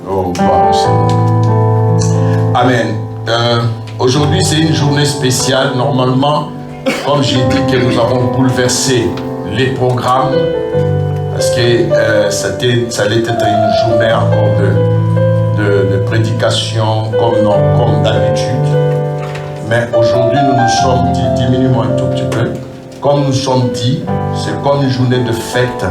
Oh, gloire au Seigneur. Amen. Aujourd'hui, c'est une journée spéciale. Normalement, comme j'ai dit que nous avons bouleversé les programmes, parce que ça allait être une journée encore de prédication comme d'habitude. Mais aujourd'hui, nous nous sommes dit, diminue-moi un tout petit peu, comme nous sommes dit, c'est comme une journée de fête.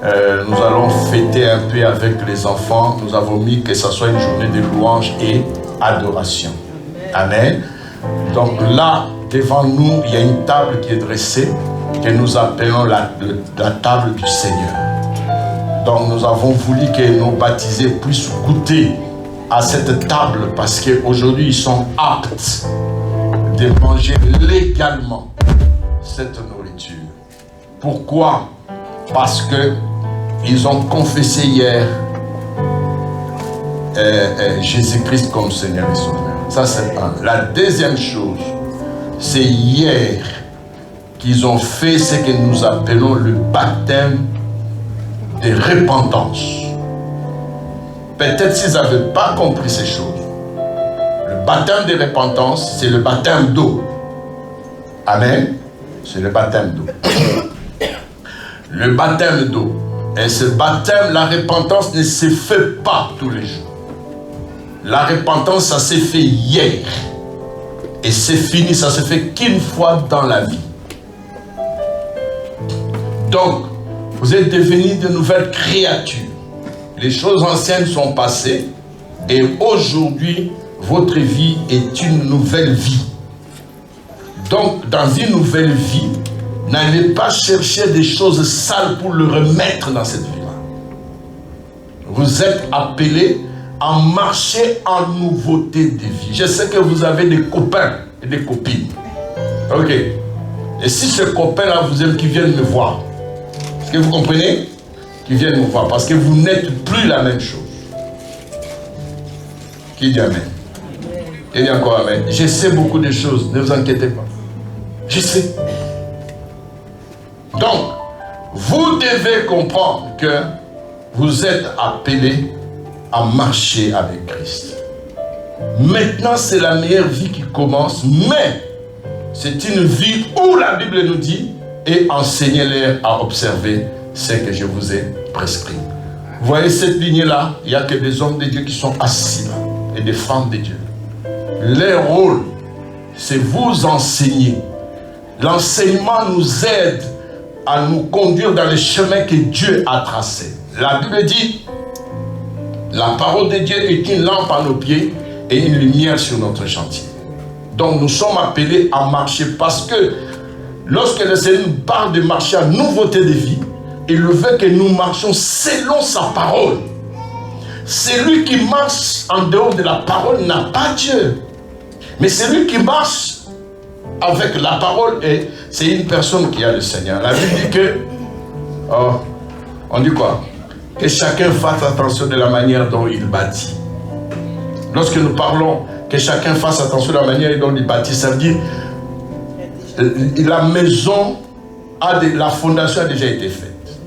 Nous allons fêter un peu avec les enfants. Nous avons mis que ce soit une journée de louange et adoration. Amen. Donc là, devant nous, il y a une table qui est dressée, que nous appelons la table du Seigneur. Donc nous avons voulu que nos baptisés puissent goûter à cette table, parce qu'aujourd'hui ils sont aptes de manger légalement cette nourriture. Pourquoi? Parce que ils ont confessé hier Jésus-Christ comme Seigneur et Sauveur. Ça, c'est un. La deuxième chose, c'est hier qu'ils ont fait ce que nous appelons le baptême de repentance. Peut-être s'ils n'avaient pas compris ces choses. Le baptême de repentance, c'est le baptême d'eau. Amen. C'est le baptême d'eau. Le baptême d'eau. Et ce baptême, la repentance ne se fait pas tous les jours. La repentance, ça s'est fait hier. Et c'est fini, ça se fait qu'une fois dans la vie. Donc, vous êtes devenus de nouvelles créatures. Les choses anciennes sont passées. Et aujourd'hui, votre vie est une nouvelle vie. Donc, dans une nouvelle vie, n'allez pas chercher des choses sales pour le remettre dans cette vie-là. Vous êtes appelés à marcher en nouveauté de vie. Je sais que vous avez des copains et des copines. Ok. Et si ce copain-là vous aime, qu'il vienne me voir. Est-ce que vous comprenez? Qu'il vienne me voir. Parce que vous n'êtes plus la même chose. Qui dit Amen? Qui dit encore Amen? Je sais beaucoup de choses. Ne vous inquiétez pas. Je sais. Donc, vous devez comprendre que vous êtes appelés à marcher avec Christ. Maintenant, c'est la meilleure vie qui commence, mais c'est une vie où la Bible nous dit et enseignez-les à observer ce que je vous ai prescrit. Vous voyez cette lignée-là, il n'y a que des hommes de Dieu qui sont assis là et des femmes de Dieu. Leur rôle, c'est vous enseigner. L'enseignement nous aide à nous conduire dans le chemin que Dieu a tracé. La Bible dit, la parole de Dieu est une lampe à nos pieds et une lumière sur notre chantier. Donc nous sommes appelés à marcher parce que lorsque le Seigneur nous parle de marcher en nouveauté de vie, il veut que nous marchions selon sa parole. Celui qui marche en dehors de la parole n'a pas Dieu. Mais celui qui marche avec la parole, c'est une personne qui a le Seigneur. La Bible dit que, on dit quoi? Que chacun fasse attention de la manière dont il bâtit. Lorsque nous parlons que chacun fasse attention de la manière dont il bâtit, ça veut dire la maison, la fondation a déjà été faite.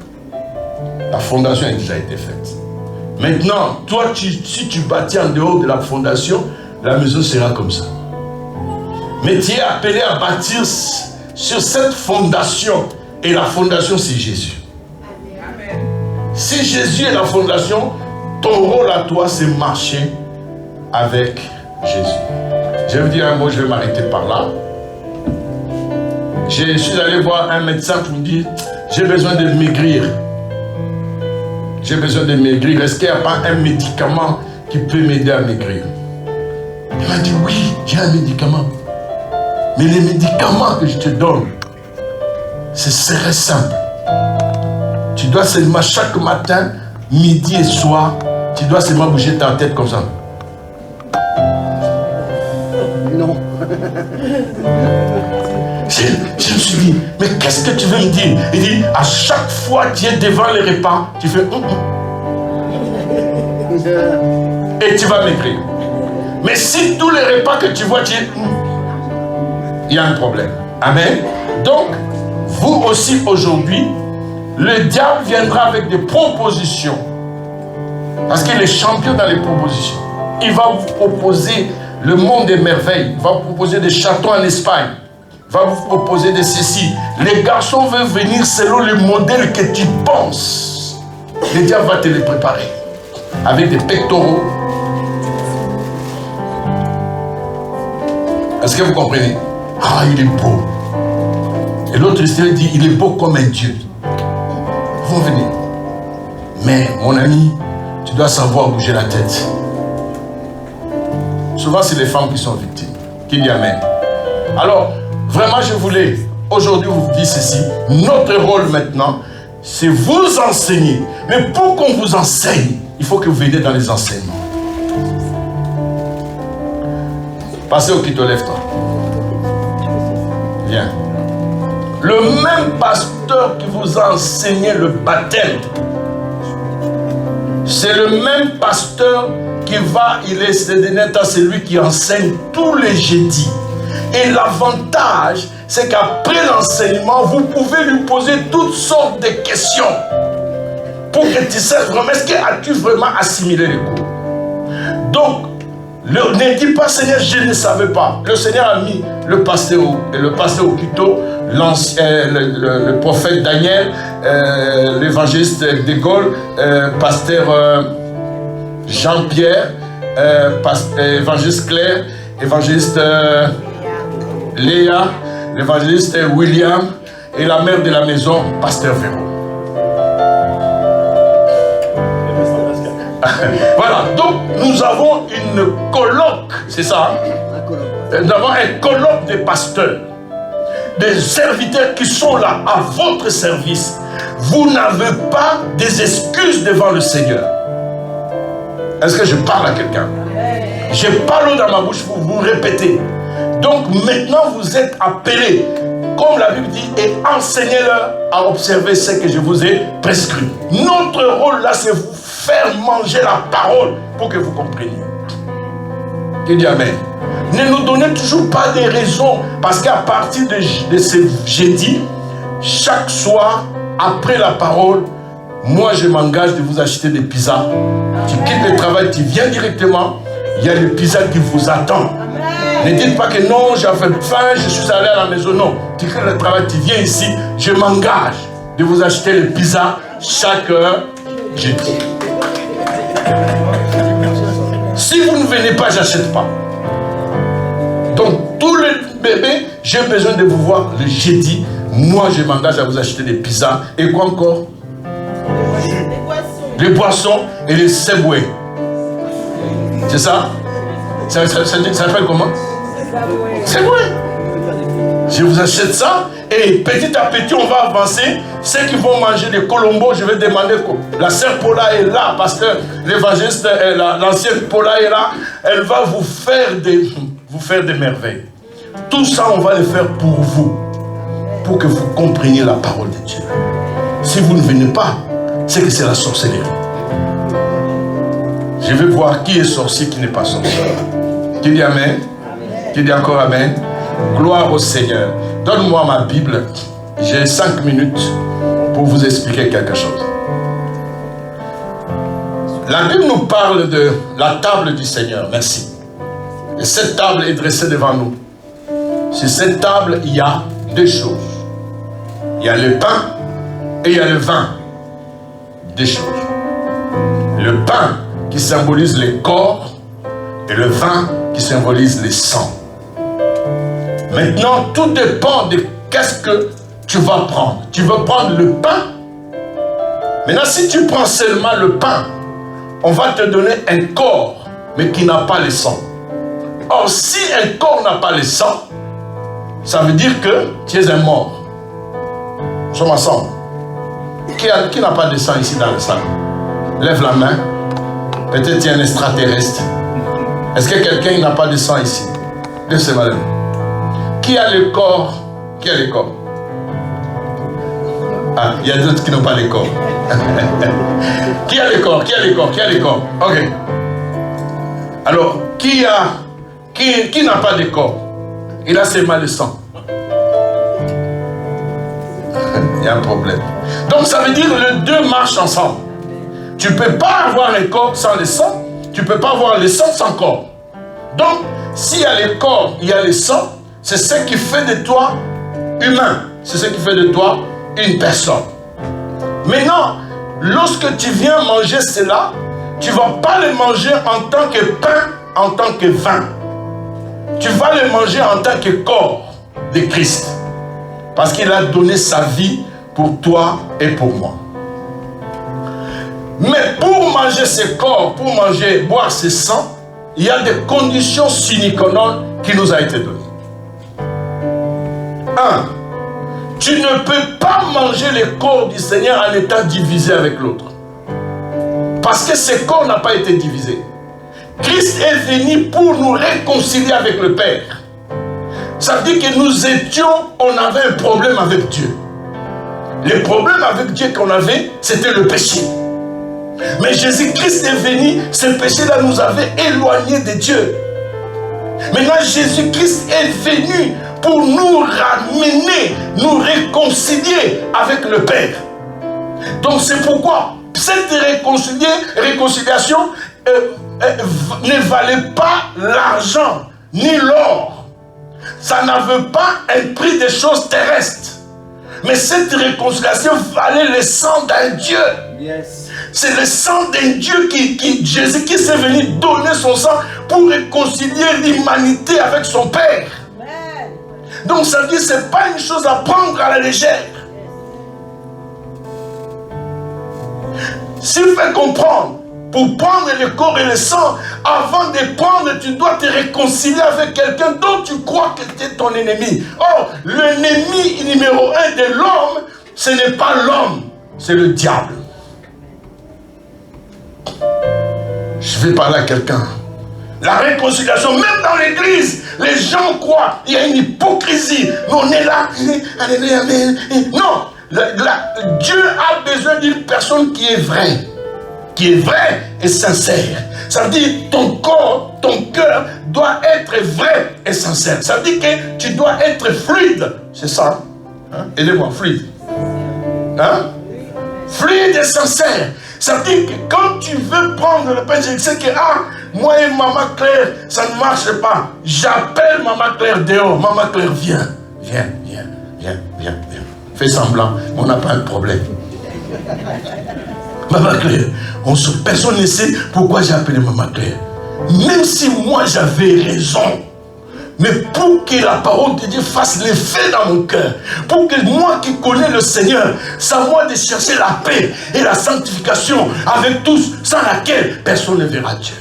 La fondation a déjà été faite. Maintenant, toi, si tu bâtis en dehors de la fondation, la maison sera comme ça. Mais tu es appelé à bâtir sur cette fondation. Et la fondation, c'est Jésus. Amen. Si Jésus est la fondation, ton rôle à toi, c'est marcher avec Jésus. Je vais vous dire un mot, je vais m'arrêter par là. Je suis allé voir un médecin pour me dire, j'ai besoin de maigrir. J'ai besoin de maigrir. Est-ce qu'il n'y a pas un médicament qui peut m'aider à maigrir? Il m'a dit, oui, j'ai un médicament. Mais les médicaments que je te donne, c'est très simple. Tu dois seulement chaque matin, midi et soir, tu dois seulement bouger ta tête comme ça. Non. Je me suis dit, mais qu'est-ce que tu veux me dire? Il dit, à chaque fois que tu es devant les repas, tu fais et tu vas maigrir. Mais si tous les repas que tu vois, tu es il y a un problème. Amen. Donc, vous aussi aujourd'hui, le diable viendra avec des propositions Parce qu'il est champion dans les propositions. Il va vous proposer le monde des merveilles. Il va vous proposer des châteaux en Espagne. Il va vous proposer de ceci. Les garçons veulent venir selon le modèle que tu penses. Le diable va te les préparer. Avec des pectoraux. Est-ce que vous comprenez? Ah, il est beau. Et l'autre histoire dit, il est beau comme un Dieu. Ils vont venir. Mais, mon ami, tu dois savoir bouger la tête. Souvent, c'est les femmes qui sont victimes. Qui dit Amen. Alors, vraiment, je voulais aujourd'hui vous dire ceci. Notre rôle maintenant, c'est vous enseigner. Mais pour qu'on vous enseigne, il faut que vous veniez dans les enseignements. Passez au qui te lève, toi. Viens. Le même pasteur qui vous a enseigné le baptême, c'est le même pasteur qui va, c'est lui qui enseigne tous les jeudis. Et l'avantage, c'est qu'après l'enseignement, vous pouvez lui poser toutes sortes de questions pour que tu saches vraiment, est-ce que as-tu vraiment assimilé les cours? Donc, ne dis pas, Seigneur, je ne savais pas. Le Seigneur a mis le pasteur Okito, le prophète Daniel, l'évangéliste de Gaulle, pasteur Jean-Pierre, évangéliste Claire, évangéliste Léa, l'évangéliste William et la mère de la maison, pasteur Véro. Voilà, donc nous avons une colloque, c'est ça, hein? Nous avons un colloque de pasteurs, des serviteurs qui sont là à votre service. Vous n'avez pas des excuses devant le Seigneur. Est-ce que je parle à quelqu'un? Je parle dans ma bouche, vous répétez. Donc maintenant vous êtes appelés, comme la Bible dit, et enseignez-leur à observer ce que je vous ai prescrit. Notre rôle là, c'est vous faire manger la parole pour que vous compreniez. Qui dit Amen. Ne nous donnez toujours pas des raisons, parce qu'à partir de ce jeudi, chaque soir, après la parole, moi je m'engage de vous acheter des pizzas. Tu quittes le travail, tu viens directement, il y a des pizzas qui vous attendent. Ne dites pas que non, j'avais faim, je suis allé à la maison. Non, tu quittes le travail, tu viens ici, je m'engage de vous acheter les pizzas chaque jeudi. Si vous ne venez pas, j'achète pas. Donc, tous les bébés, j'ai besoin de vous voir le jeudi. Moi, je m'engage à vous acheter des pizzas. Et quoi encore? Les boissons et les Subway. C'est ça? Ça s'appelle comment? Subway. Je vous achète ça. Et petit à petit, on va avancer. Ceux qui vont manger des colombos, je vais demander quoi. La sœur Paula est là, parce que l'évangéliste, l'ancienne Paula est là. Elle va vous faire des merveilles. Tout ça, on va le faire pour vous. Pour que vous compreniez la parole de Dieu. Si vous ne venez pas, c'est que c'est la sorcellerie. Je vais voir qui est sorcier, qui n'est pas sorcier. Qui dit Amen? Qui dit encore Amen? Gloire au Seigneur. Donne-moi ma Bible. J'ai 5 minutes pour vous expliquer quelque chose. La Bible nous parle de la table du Seigneur. Merci. Et cette table est dressée devant nous. Sur cette table, il y a deux choses. Il y a le pain et il y a le vin. Deux choses. Le pain qui symbolise le corps et le vin qui symbolise le sang. Maintenant, tout dépend de qu'est-ce que tu vas prendre. Tu veux prendre le pain? Maintenant, si tu prends seulement le pain, on va te donner un corps, mais qui n'a pas le sang. Or, si un corps n'a pas le sang, ça veut dire que tu es un mort. Nous sommes ensemble. Qui n'a pas de sang ici dans le salle? Lève la main. Peut-être tu es un extraterrestre. Est-ce que quelqu'un n'a pas de sang ici? Laissez-moi le. Qui a le corps? Qui a le corps? Ah, il y a d'autres qui n'ont pas le corps. Qui a le corps? Qui a le corps? Qui a le corps? Ok. Alors, qui n'a pas de corps? Il a seulement le sang. Il y a un problème. Donc ça veut dire que les deux marchent ensemble. tu ne peux pas avoir le corps sans le sang. Tu ne peux pas avoir le sang sans corps. Donc, s'il y a le corps, il y a le sang, c'est ce qui fait de toi humain. C'est ce qui fait de toi une personne. Maintenant, lorsque tu viens manger cela, tu ne vas pas le manger en tant que pain, en tant que vin. Tu vas le manger en tant que corps de Christ. Parce qu'il a donné sa vie pour toi et pour moi. Mais pour manger ce corps, pour manger, boire ce sang, il y a des conditions sine qua non qui nous a été données. 1. Tu ne peux pas manger le corps du Seigneur en étant divisé avec l'autre. Parce que ce corps n'a pas été divisé. Christ est venu pour nous réconcilier avec le Père. Ça veut dire que nous étions, on avait un problème avec Dieu. Le problème avec Dieu qu'on avait, c'était le péché. Mais Jésus-Christ est venu, ce péché-là nous avait éloignés de Dieu. Maintenant, Jésus-Christ est venu pour nous ramener, nous réconcilier avec le Père. Donc c'est pourquoi cette réconciliation ne valait pas l'argent ni l'or. Ça n'avait pas un prix des choses terrestres. Mais cette réconciliation valait le sang d'un Dieu. Yes. C'est le sang d'un Dieu Jésus qui est venu donner son sang pour réconcilier l'humanité avec son Père. Amen. Donc ça veut dire que ce n'est pas une chose à prendre à la légère. S'il fait comprendre, pour prendre le corps et le sang, avant de prendre, tu dois te réconcilier avec quelqu'un dont tu crois que c'est ton ennemi. Or, l'ennemi numéro 1 de l'homme, ce n'est pas l'homme, c'est le diable. Je vais parler à quelqu'un. La réconciliation, même dans l'église, les gens croient, il y a une hypocrisie. Mais on est là, alléluia, amen. Non, Dieu a besoin d'une personne qui est vraie. Qui est vrai et sincère. Ça veut dire ton corps, ton cœur doit être vrai et sincère. Ça veut dire que tu dois être fluide. C'est ça. Hein? Aidez-moi, fluide. Hein? Fluide et sincère. Ça veut dire que quand tu veux prendre le pain, je sais que moi et Maman Claire, ça ne marche pas. J'appelle Maman Claire dehors. Maman Claire, viens. Fais semblant, on n'a pas un problème. Maman Claire, personne ne sait pourquoi j'ai appelé Maman Claire. Même si moi j'avais raison, mais pour que la parole de Dieu fasse l'effet dans mon cœur, pour que moi qui connais le Seigneur, c'est à moi de chercher la paix et la sanctification avec tous, sans laquelle personne ne verra Dieu.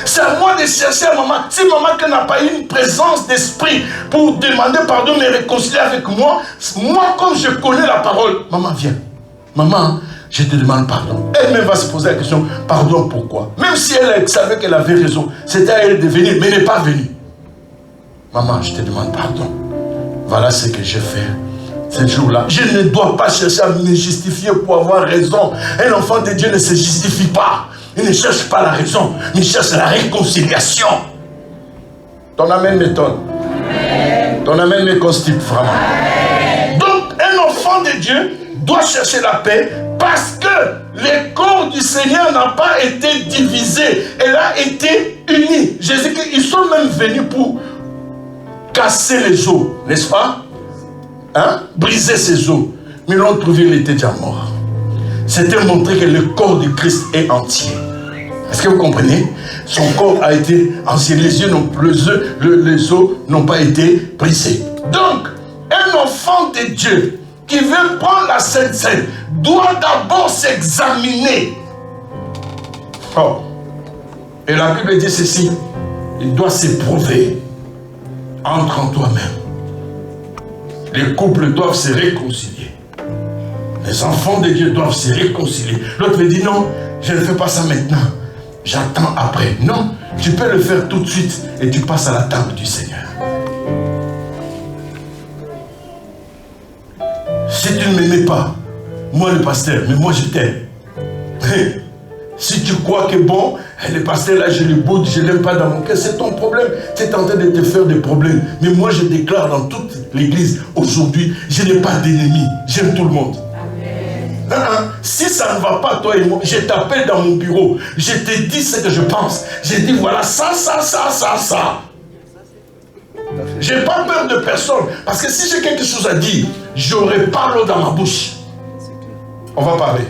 C'est à moi de chercher à maman. Si maman qui n'a pas eu une présence d'esprit pour demander pardon, mais réconcilier avec moi, moi comme je connais la parole, maman viens. Maman, je te demande pardon. Elle-même va se poser la question, pardon pourquoi? Même si elle savait qu'elle avait raison, c'était à elle de venir, mais elle n'est pas venue. Maman, je te demande pardon. Voilà ce que j'ai fait ce jour-là. Je ne dois pas chercher à me justifier pour avoir raison. Un enfant de Dieu ne se justifie pas. Il ne cherche pas la raison, mais il cherche la réconciliation. Ton amen m'étonne. Ton amen me constipe vraiment. Amen. Donc, un enfant de Dieu doit chercher la paix parce que le corps du Seigneur n'a pas été divisé. Elle a été unie. Jésus, ils sont même venus pour casser les os, n'est-ce pas? Hein? Briser ces os. Mais ils l'ont trouvé, il était déjà mort. C'était montrer que le corps de Christ est entier. Est-ce que vous comprenez? Son corps a été entier. Les os n'ont pas été brisés. Donc, un enfant de Dieu qui veut prendre la Sainte Seine doit d'abord s'examiner. Oh. Et la Bible dit ceci. Il doit s'éprouver. Entre en toi-même. Les couples doivent se réconcilier. Les enfants de Dieu doivent se réconcilier. L'autre me dit non, je ne fais pas ça maintenant. J'attends après. Non, tu peux le faire tout de suite et tu passes à la table du Seigneur. Si tu ne m'aimais pas, moi le pasteur, mais moi je t'aime. Si tu crois que bon, le pasteur là je le boude, je ne l'aime pas dans mon cœur, c'est ton problème. Tu es en train de te faire des problèmes. Mais moi je déclare dans toute l'église aujourd'hui, je n'ai pas d'ennemis, j'aime tout le monde. Si ça ne va pas, toi et moi, je t'appelle dans mon bureau. Je te dis ce que je pense. Je dis voilà, ça. J'ai pas peur de personne. Parce que si j'ai quelque chose à dire, j'aurai pas l'eau dans ma bouche. On va parler.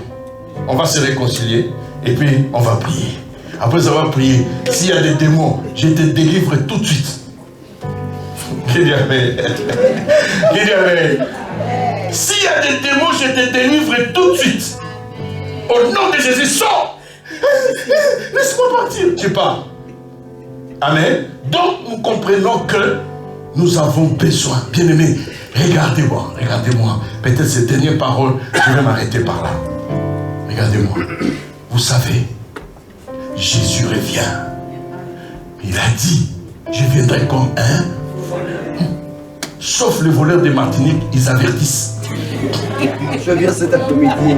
On va se réconcilier. Et puis, on va prier. Après avoir prié, s'il y a des démons, je te délivre tout de suite. Qui dit amen? Qui dit amen? S'il y a des démons, je te délivre tout de suite. Au nom de Jésus, sors. Laisse-moi partir. Tu pars. Amen. Donc, nous comprenons que nous avons besoin. Bien-aimés, regardez-moi. Peut-être ces dernières paroles, je vais m'arrêter par là. Regardez-moi. Vous savez, Jésus revient. Il a dit, je viendrai comme un voleur. Sauf les voleurs de Martinique, ils avertissent. Je viens cet après-midi.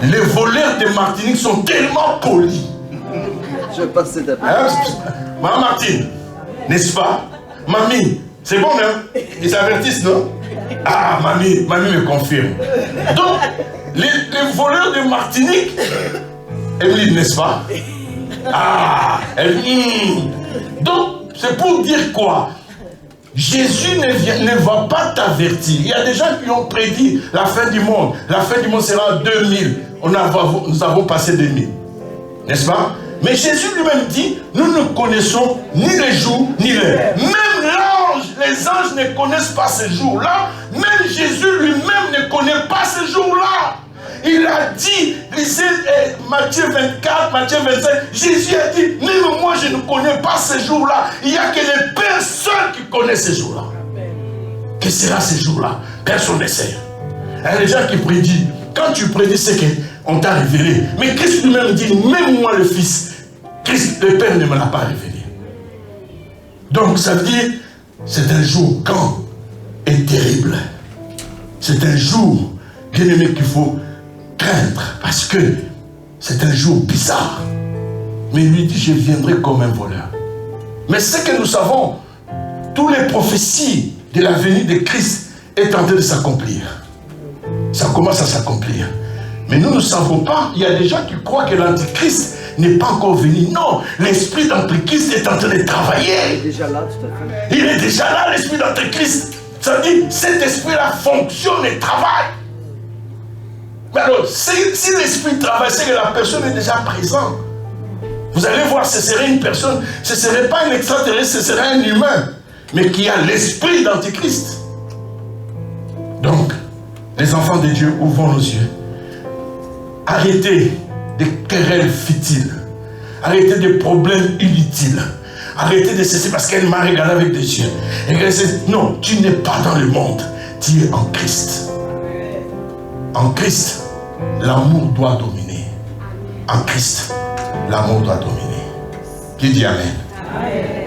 Les voleurs de Martinique sont tellement polis. Je passe cet après-midi. Maman Martine, n'est-ce pas? Mamie, c'est bon, hein? Ils avertissent, non? Ah, mamie me confirme. Donc, les voleurs de Martinique, Emeline, n'est-ce pas? Ah, donc, c'est pour dire quoi? Jésus ne va pas t'avertir. Il y a des gens qui ont prédit la fin du monde. La fin du monde sera en 2000. Nous avons passé 2000. N'est-ce pas? Mais Jésus lui-même dit, nous ne connaissons ni les jours ni l'heure. Même l'ange, les anges ne connaissent pas ces jours-là. Même Jésus lui-même ne connaît pas ces jours-là. Il a dit, lisez Matthieu 24, Matthieu 25, Jésus a dit, même moi je ne connais pas ces jours-là. Il n'y a que les pères seuls qui connaissent ces jours-là. Que sera ces jours-là? Personne ne sait. Il y a des gens qui prédisent. Quand tu prédis, c'est qu'on t'a révélé. Mais Christ lui-même dit, même moi le Fils, Christ, le Père ne me l'a pas révélé. Donc ça veut dire, c'est un jour grand et terrible. C'est un jour, bien aimé, qu'il faut craindre, parce que c'est un jour bizarre. Mais il lui dit, je viendrai comme un voleur. Mais ce que nous savons, toutes les prophéties de la venue de Christ est en train de s'accomplir. Ça commence à s'accomplir. Mais nous ne savons pas, il y a des gens qui croient que l'Antichrist n'est pas encore venu. Non, l'esprit d'Antichrist est en train de travailler. Il est déjà là, tout à fait. Il est déjà là, l'esprit d'Antichrist. Ça veut dire, cet esprit-là fonctionne et travaille. Mais alors, si l'esprit travaille, c'est que la personne est déjà présente. Vous allez voir, ce serait une personne, ce ne serait pas un extraterrestre, ce serait un humain, mais qui a l'esprit d'Antichrist. Donc, les enfants de Dieu, ouvrons nos yeux. Arrêtez des querelles futiles. Arrêtez des problèmes inutiles. Arrêtez de cesser parce qu'elle m'a regardé avec des yeux. Et elle dit, non, tu n'es pas dans le monde, tu es en Christ. En Christ, l'amour doit dominer. En Christ, l'amour doit dominer. Qui dit amen?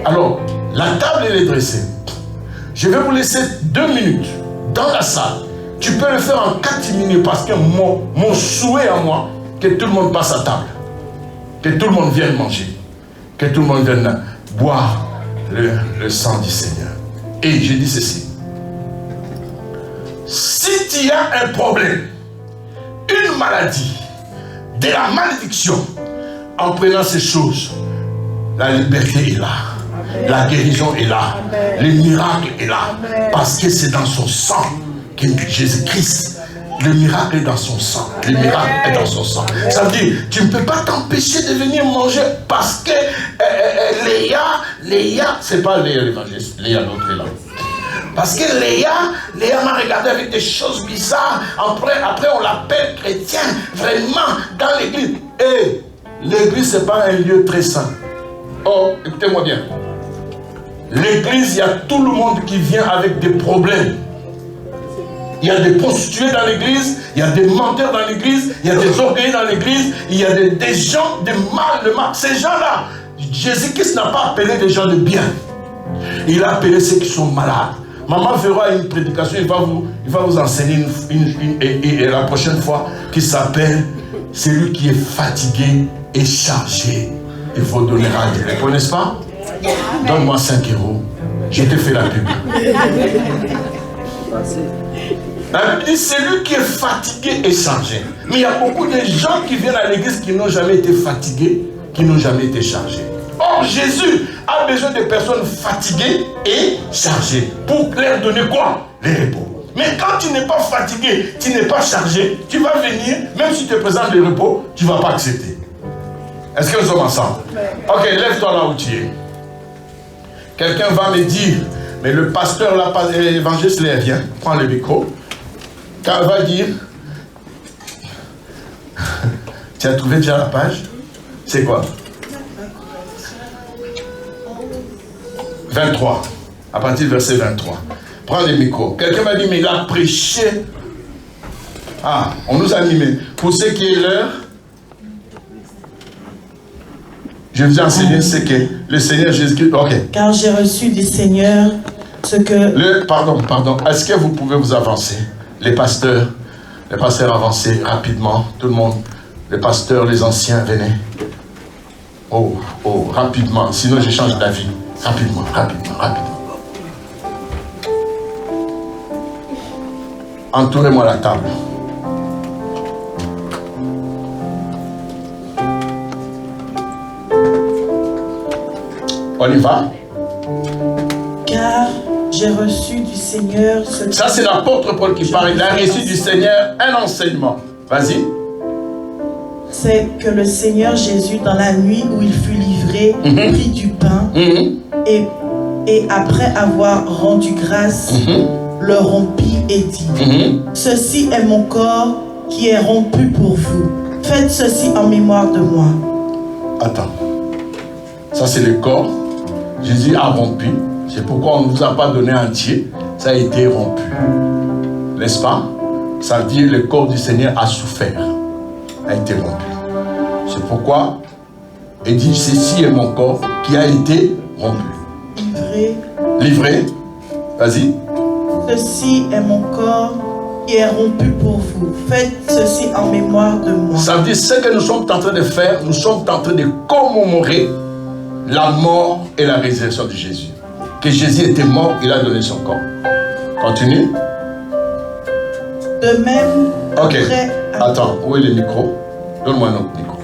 Alors, la table elle est dressée. Je vais vous laisser 2 minutes dans la salle. Tu peux le faire en 4 minutes parce que mon souhait à moi, que tout le monde passe à table. Que tout le monde vienne manger. Que tout le monde vienne boire le sang du Seigneur. Et je dis ceci. Si tu as un problème, une maladie, de la malédiction, en prenant ces choses, la liberté est là. Amen. La guérison est là. Amen. Le miracle est là. Amen. Parce que c'est dans son sang que Jésus-Christ, le miracle est dans son sang. Le miracle est dans son sang. Ça veut dire, tu ne peux pas t'empêcher de venir manger parce que Léa, c'est pas Léa l'évangéliste, Léa l'autre est là. Parce que Léa m'a regardé avec des choses bizarres. Après on l'appelle chrétien, vraiment, dans l'église. Et l'église, ce n'est pas un lieu très saint. Oh, écoutez-moi bien. L'église, il y a tout le monde qui vient avec des problèmes. Il y a des prostituées dans l'église, il y a des menteurs dans l'église, il y a des orgueilleux dans l'église, il y a des gens de mal. Ces gens-là, Jésus-Christ n'a pas appelé des gens de bien. Il a appelé ceux qui sont malades. Maman fera une prédication, il va vous enseigner et la prochaine fois qui s'appelle « Celui qui est fatigué et chargé, il faut donner à Dieu ». Vous n'est-ce pas? Donne-moi 5 €. Je te fais la pub. La Bible dit celui qui est fatigué est chargé. Mais il y a beaucoup de gens qui viennent à l'église qui n'ont jamais été fatigués, qui n'ont jamais été chargés. Or, Jésus a besoin de personnes fatiguées et chargées. Pour leur donner quoi? Le repos. Mais quand tu n'es pas fatigué, tu n'es pas chargé, tu vas venir, même si tu te présentes le repos, tu ne vas pas accepter. Est-ce que nous sommes ensemble? Ok, lève-toi là où tu es. Quelqu'un va me dire, mais le pasteur, l'évangéliste, viens, prends le micro. Quand il va dire, tu as trouvé déjà la page? C'est quoi? 23. À partir du verset 23. Prends le micro. Quelqu'un m'a dit, mais il a prêché. Ah, on nous a animés. Pour ce qui est l'heure, je vous ai enseigné ce que le Seigneur Jésus-Christ. Ok. Car j'ai reçu du Seigneur ce que. Pardon. Est-ce que vous pouvez vous avancer? Les pasteurs avancez rapidement. Tout le monde. Les pasteurs, les anciens, venez. Oh, rapidement. Sinon, je change d'avis. Rapidement. Entourez-moi la table. On y va? Car j'ai reçu du Seigneur ce que... Ça, c'est l'apôtre Paul qui parle. Il a reçu du Seigneur un enseignement. Vas-y. C'est que le Seigneur Jésus, dans la nuit où il fut livré, prit du pain et après avoir rendu grâce, le rompit et dit, ceci est mon corps qui est rompu pour vous. Faites ceci en mémoire de moi. Attends. Ça, c'est le corps. Jésus a rompu. C'est pourquoi on ne vous a pas donné entier. Ça a été rompu. N'est-ce pas? Ça veut dire que le corps du Seigneur a souffert. A été rompu. C'est pourquoi il dit, ceci est mon corps qui a été rompu. Livré. Vas-y. Ceci est mon corps qui est rompu pour vous. Faites ceci en mémoire de moi. Ça veut dire ce que nous sommes en train de faire, nous sommes en train de commémorer la mort et la résurrection de Jésus. Que Jésus était mort, il a donné son corps. Continue. De même, ok. Après... Attends, où est le micro? Donne-moi un autre micro.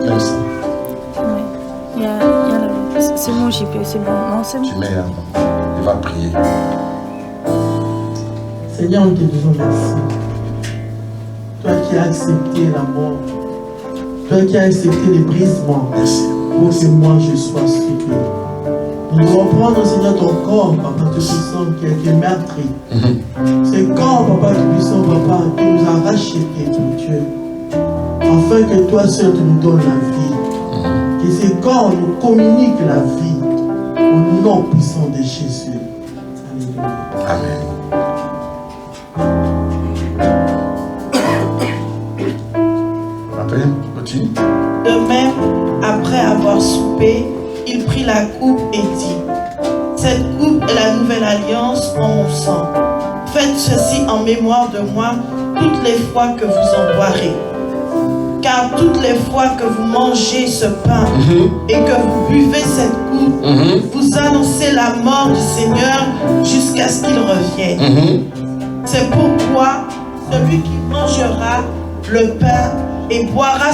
Même ça. Oui, il y a c'est bon, JP, c'est bon. Non, c'est bon. Tu mets il va prier. Seigneur, nous te disons merci. Toi qui as accepté la mort, toi qui as accepté les brisements, pour que moi je sois sauvé. Nous devons prendre, Seigneur, ton corps, Papa Tout-Puissant, qui a été meurtri. Ce corps, Papa Tout-Puissant, Papa, qui nous a rachetés, mon Dieu, afin que toi seul tu nous donnes la vie. Que ce corps nous communique la vie au nom puissant de Jésus. Alléluia. Amen. Continue. De même, après avoir soupé, il prit la coupe et dit, cette coupe est la nouvelle alliance en mon sang. Faites ceci en mémoire de moi toutes les fois que vous en boirez. Car toutes les fois que vous mangez ce pain et que vous buvez cette coupe, vous annoncez la mort du Seigneur jusqu'à ce qu'il revienne. C'est pourquoi celui qui mangera le pain et boira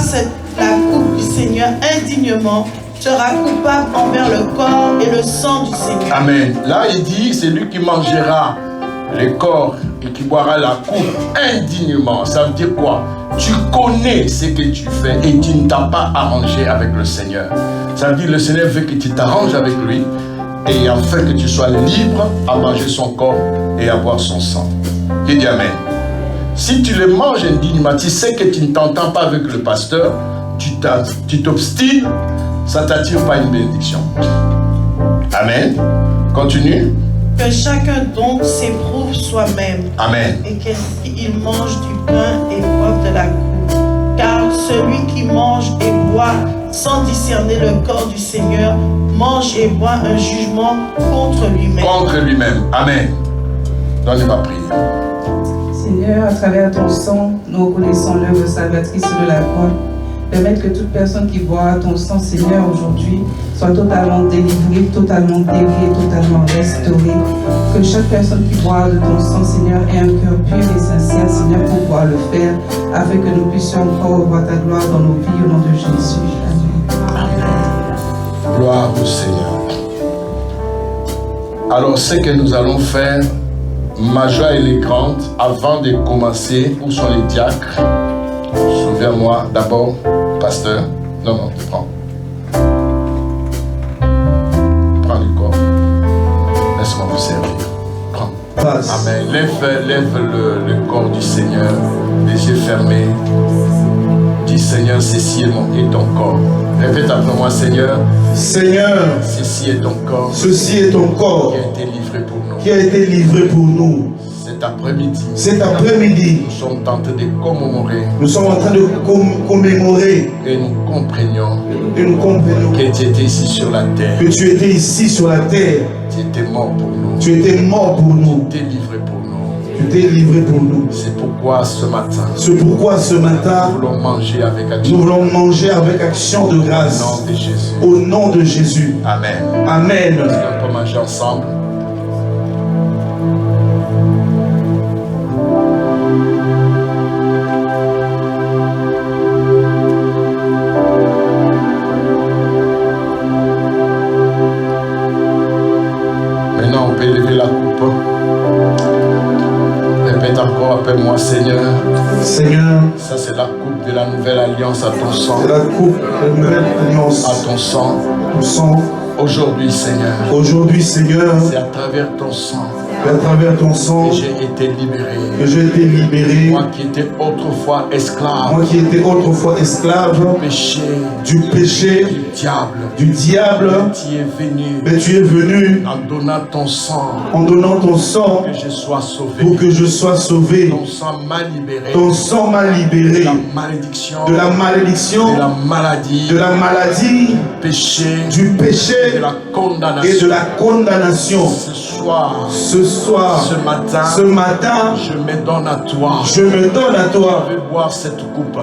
la coupe du Seigneur indignement sera coupable envers le corps et le sang du Seigneur. Amen. Là, il dit, c'est lui qui mangera le corps et qui boira la coupe indignement. Ça veut dire quoi? Tu connais ce que tu fais et tu ne t'as pas arrangé avec le Seigneur. Ça veut dire que le Seigneur veut que tu t'arranges avec lui et afin que tu sois libre à manger son corps et à boire son sang. Qui dit Amen. Si tu le manges indignement, tu sais que tu ne t'entends pas avec le pasteur, tu t'obstines, ça ne t'attire pas une bénédiction. Amen. Continue. Que chacun donc s'éprouve soi-même. Amen. Et qu'il mange du pain et boive de la coupe. Car celui qui mange et boit sans discerner le corps du Seigneur mange et boit un jugement contre lui-même. Contre lui-même. Amen. Donnez ma prière. Seigneur, à travers ton sang, nous reconnaissons l'œuvre salvatrice de la croix Permettre que toute personne qui boira ton sang, Seigneur, aujourd'hui, soit totalement délivrée, totalement délivrée, totalement restaurée. Que chaque personne qui boira de ton sang, Seigneur, ait un cœur pur et sincère, Seigneur, pour pouvoir le faire, afin que nous puissions encore voir ta gloire dans nos vies, au nom de Jésus. Amen. Amen. Gloire au Seigneur. Alors, ce que nous allons faire, ma joie elle est grande. Avant de commencer, où sont les diacres? Souviens-moi d'abord, pasteur. Non, tu prends. Prends le corps. Laisse-moi vous servir. Prends. Amen. Lève le corps du Seigneur, les yeux fermés. Dis Seigneur, ceci est ton corps. Répète après moi, Seigneur. Seigneur, ceci est ton corps. Ceci est ton corps. Qui a été livré pour nous. Qui a été livré pour nous. Cet après-midi. Cet après-midi. Nous sommes en train de commémorer. Nous sommes en train de commémorer. Et nous comprenions. Et nous comprenons. Que tu étais ici sur la terre. Que tu étais ici sur la terre. Tu étais mort pour nous. Tu étais mort pour nous. Tu étais livré pour nous. Tu t'es livré pour nous. C'est pourquoi ce matin. C'est pourquoi ce matin. Nous voulons manger avec action. Nous voulons manger avec action de grâce. Au nom de Jésus. Au nom de Jésus. Amen. Amen. Est-ce qu'on peut manger ensemble? Maintenant, on peut lever la coupe. Répète encore, appelle-moi Seigneur. Seigneur. Ça, c'est la coupe de la nouvelle alliance à ton sang. C'est la coupe de la nouvelle alliance à ton sang. Ton sang. Aujourd'hui, Seigneur. Aujourd'hui, Seigneur. C'est à travers ton sang. À travers ton sang. Que j'ai été libéré. Que j'ai été libéré. Moi qui étais autrefois esclave. Moi qui étais autrefois esclave. Du péché. Du péché. Du diable. Du diable. Mais tu es venu. Mais tu es venu. En donnant ton sang. En donnant ton sang. Que je sois sauvé. Pour que je sois sauvé. Ton sang m'a libéré. Ton sang m'a libéré. De la malédiction. De la malédiction. De la maladie. De la maladie. Du péché. Du péché. De la condamnation. Et de la condamnation. Ce soir. Ce matin, je me donne à toi. Je me donne à toi. Je vais boire cette coupe.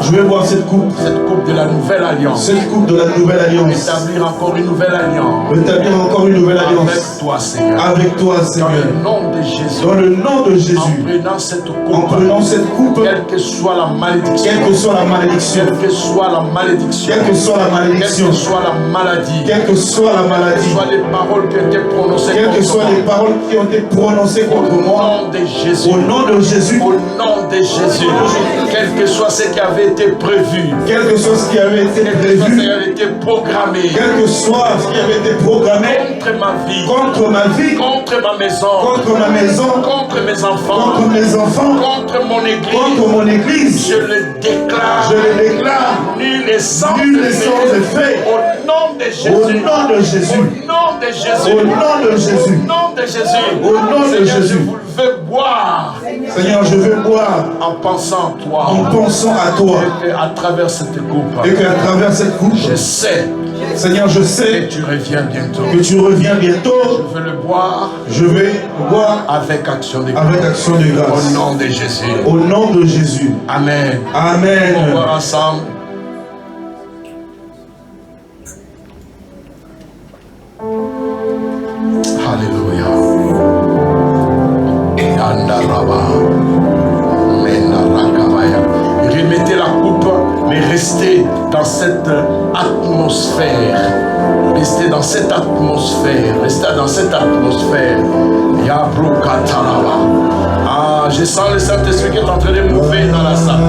Je vais boire cette coupe. Cette coupe de la nouvelle alliance. Cette coupe de la nouvelle alliance. Établir encore une nouvelle alliance. Établir encore une nouvelle alliance. Avec toi, Seigneur. Avec toi, Seigneur. Dans le nom de Jésus. Dans le nom de Jésus. En prenant cette coupe. En prenant cette coupe. Quelle que soit la malédiction. Quelle que soit la malédiction. Quelle que soit la malédiction. Quelle que soit la malédiction. Quelle que soit la maladie. Quelle que soit la maladie. Quelles que soient les paroles qui ont été prononcées contre moi. Quelles que soient les paroles qui ont été prononcées contre moi. Au nom de Jésus. Au nom de Jésus. Au nom de Jésus. Quel que soit ce qui avait été prévu. Quel que soit ce qui avait été prévu. Quel que soit ce qui avait été programmé. Quel que soit ce qui avait été programmé. Contre ma vie. Contre ma vie. Contre ma maison. Contre ma maison. Contre mes enfants. Contre mes enfants. Contre mon église. Contre mon église. Je le déclare. Je le déclare. Nul est sans effet. Au nom de Jésus. Au nom de Jésus. Au nom de Jésus. Au nom de Jésus. Au nom de Jésus. Au nom de Jésus. Je vous veux boire. Seigneur, je veux boire. En pensant à toi. En pensant à toi. Et qu'à travers cette coupe. Et qu'à travers cette coupe. Je sais. Seigneur, je sais que tu reviens bientôt. Que tu reviens bientôt. Je veux le boire. Je vais le boire avec action de grâce. Avec action de grâce. Au nom de Jésus. Au nom de Jésus. Amen. Amen. On va voir ensemble. Alléluia. Remettez la coupe, mais restez dans cette atmosphère. Restez dans cette atmosphère. Restez dans cette atmosphère. Ah, je sens le Saint-Esprit qui est en train de mouver dans la salle.